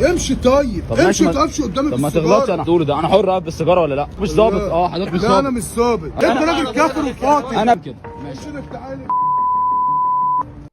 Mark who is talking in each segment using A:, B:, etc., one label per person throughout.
A: امشي طيب، امشي ما تقفش قدامي.
B: طب ما تغلطش، انا هقول ده انا حر اقف بالسيجاره ولا لا؟ مش ظابط. حضرتك مش ظابط.
A: لا انا مش ظابط، انت راجل كافر وفاطر.
B: انا كده
A: ماشي لك، تعالى.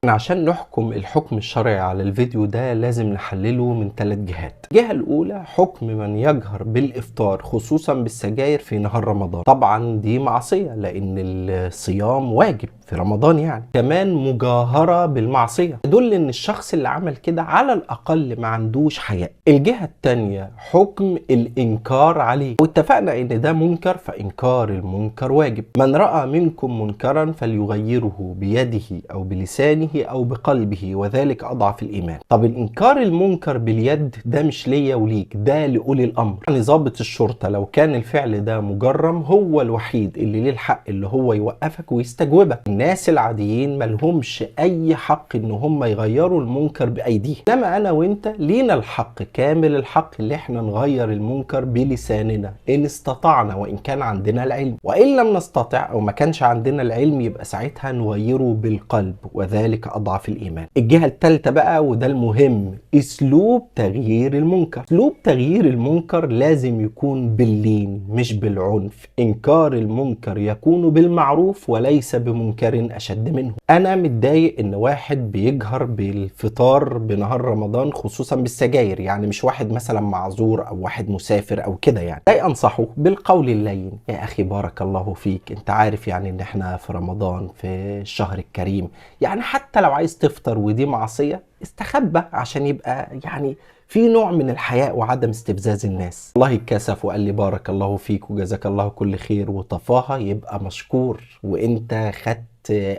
C: عشان نحكم الحكم الشرعي على الفيديو ده لازم نحلله من 3 جهات. الجهة الأولى حكم من يجهر بالإفطار خصوصا بالسجاير في نهار رمضان. طبعا دي معصية لأن الصيام واجب في رمضان، يعني كمان مجاهرة بالمعصية يدل ان الشخص اللي عمل كده على الأقل ما عندوش حياء. الجهة التانية حكم الإنكار عليه، واتفقنا ان ده منكر فإنكار المنكر واجب. من رأى منكم منكرا فليغيره بيده أو بلسانه أو بقلبه وذلك أضعف الإيمان. طب الإنكار المنكر باليد ده مش ليا وليك، ده لأولي الأمر. يعني ضابط الشرطة لو كان الفعل ده مجرم هو الوحيد اللي ليه الحق اللي هو يوقفك ويستجوبك. الناس العاديين ملهمش اي حق ان هم يغيروا المنكر بايديهم، انما انا وانت لينا الحق، كامل الحق، اللي احنا نغير المنكر بلساننا ان استطعنا وان كان عندنا العلم، وان لم نستطع او ما كانش عندنا العلم يبقى ساعتها نغيره بالقلب وذلك اضعف الايمان. الجهة الثالثة بقى وده المهم، اسلوب تغيير المنكر. اسلوب تغيير المنكر لازم يكون باللين مش بالعنف. انكار المنكر يكون بالمعروف وليس بمنكر اشد منه. انا متضايق ان واحد بيجهر بالفطار بنهار رمضان خصوصا بالسجاير، يعني مش واحد مثلا معذور او واحد مسافر او كده، يعني لا انصحه بالقول اللين. يا اخي بارك الله فيك، انت عارف يعني ان احنا في رمضان في الشهر الكريم، يعني حتى لو عايز تفطر ودي معصية استخبى عشان يبقى يعني في نوع من الحياء وعدم استفزاز الناس. الله يتكسف وقال لي بارك الله فيك وجزاك الله كل خير وطفاها يبقى مشكور وانت خدت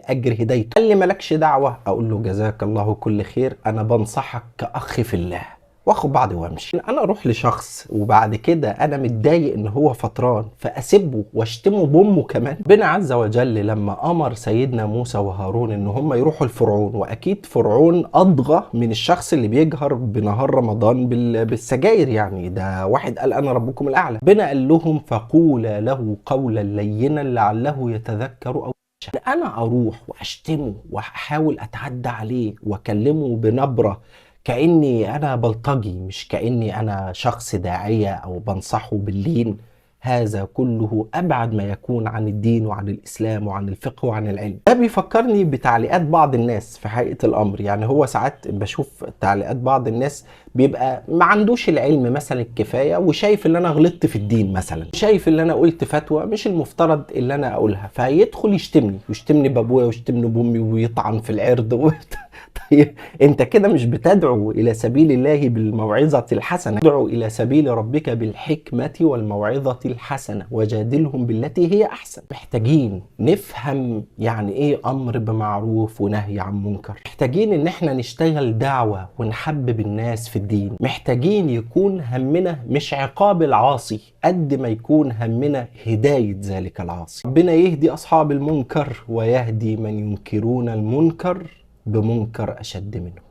C: اجر هدايته. قال لي مالكش دعوة، اقول له جزاك الله كل خير، انا بنصحك كأخ في الله، واخد بعضي وامشي. انا اروح لشخص وبعد كده انا متضايق ان هو فطران فاسبه واشتمه بامه كمان. ربنا عز وجل لما امر سيدنا موسى وهارون ان هم يروحوا لفرعون، واكيد فرعون اضغى من الشخص اللي بيجهر بنهار رمضان بالسجاير، يعني ده واحد قال انا ربكم الاعلى. ربنا قال لهم فقولا له قولا لينا لعله يتذكر او انا اروح واشتمه واحاول اتعدى عليه واكلمه بنبره كأني أنا بلطجي، مش كأني أنا شخص داعية أو بنصحه باللين، هذا كله أبعد ما يكون عن الدين وعن الإسلام وعن الفقه وعن العلم. ده بيفكرني بتعليقات بعض الناس في حقيقة الأمر. يعني هو ساعات بشوف تعليقات بعض الناس بيبقى ما عندوش العلم مثلا الكفاية وشايف اللي أنا غلطت في الدين مثلا، شايف اللي أنا قلت فتوى مش المفترض اللي أنا أقولها، فيدخل يشتمني بابويا ويشتمني بأمي ويطعن في العرض طيب انت كده مش بتدعو الى سبيل الله بالموعظة الحسنة، تدعو الى سبيل ربك بالحكمة والموعظة الحسنة وجادلهم بالتي هي احسن. محتاجين نفهم يعني ايه امر بمعروف ونهي عن منكر، محتاجين ان احنا نشتغل دعوة ونحبب الناس في الدين، محتاجين يكون همنا مش عقاب العاصي قد ما يكون همنا هداية ذلك العاصي. ربنا يهدي اصحاب المنكر ويهدي من ينكرون المنكر بمنكر أشد منه.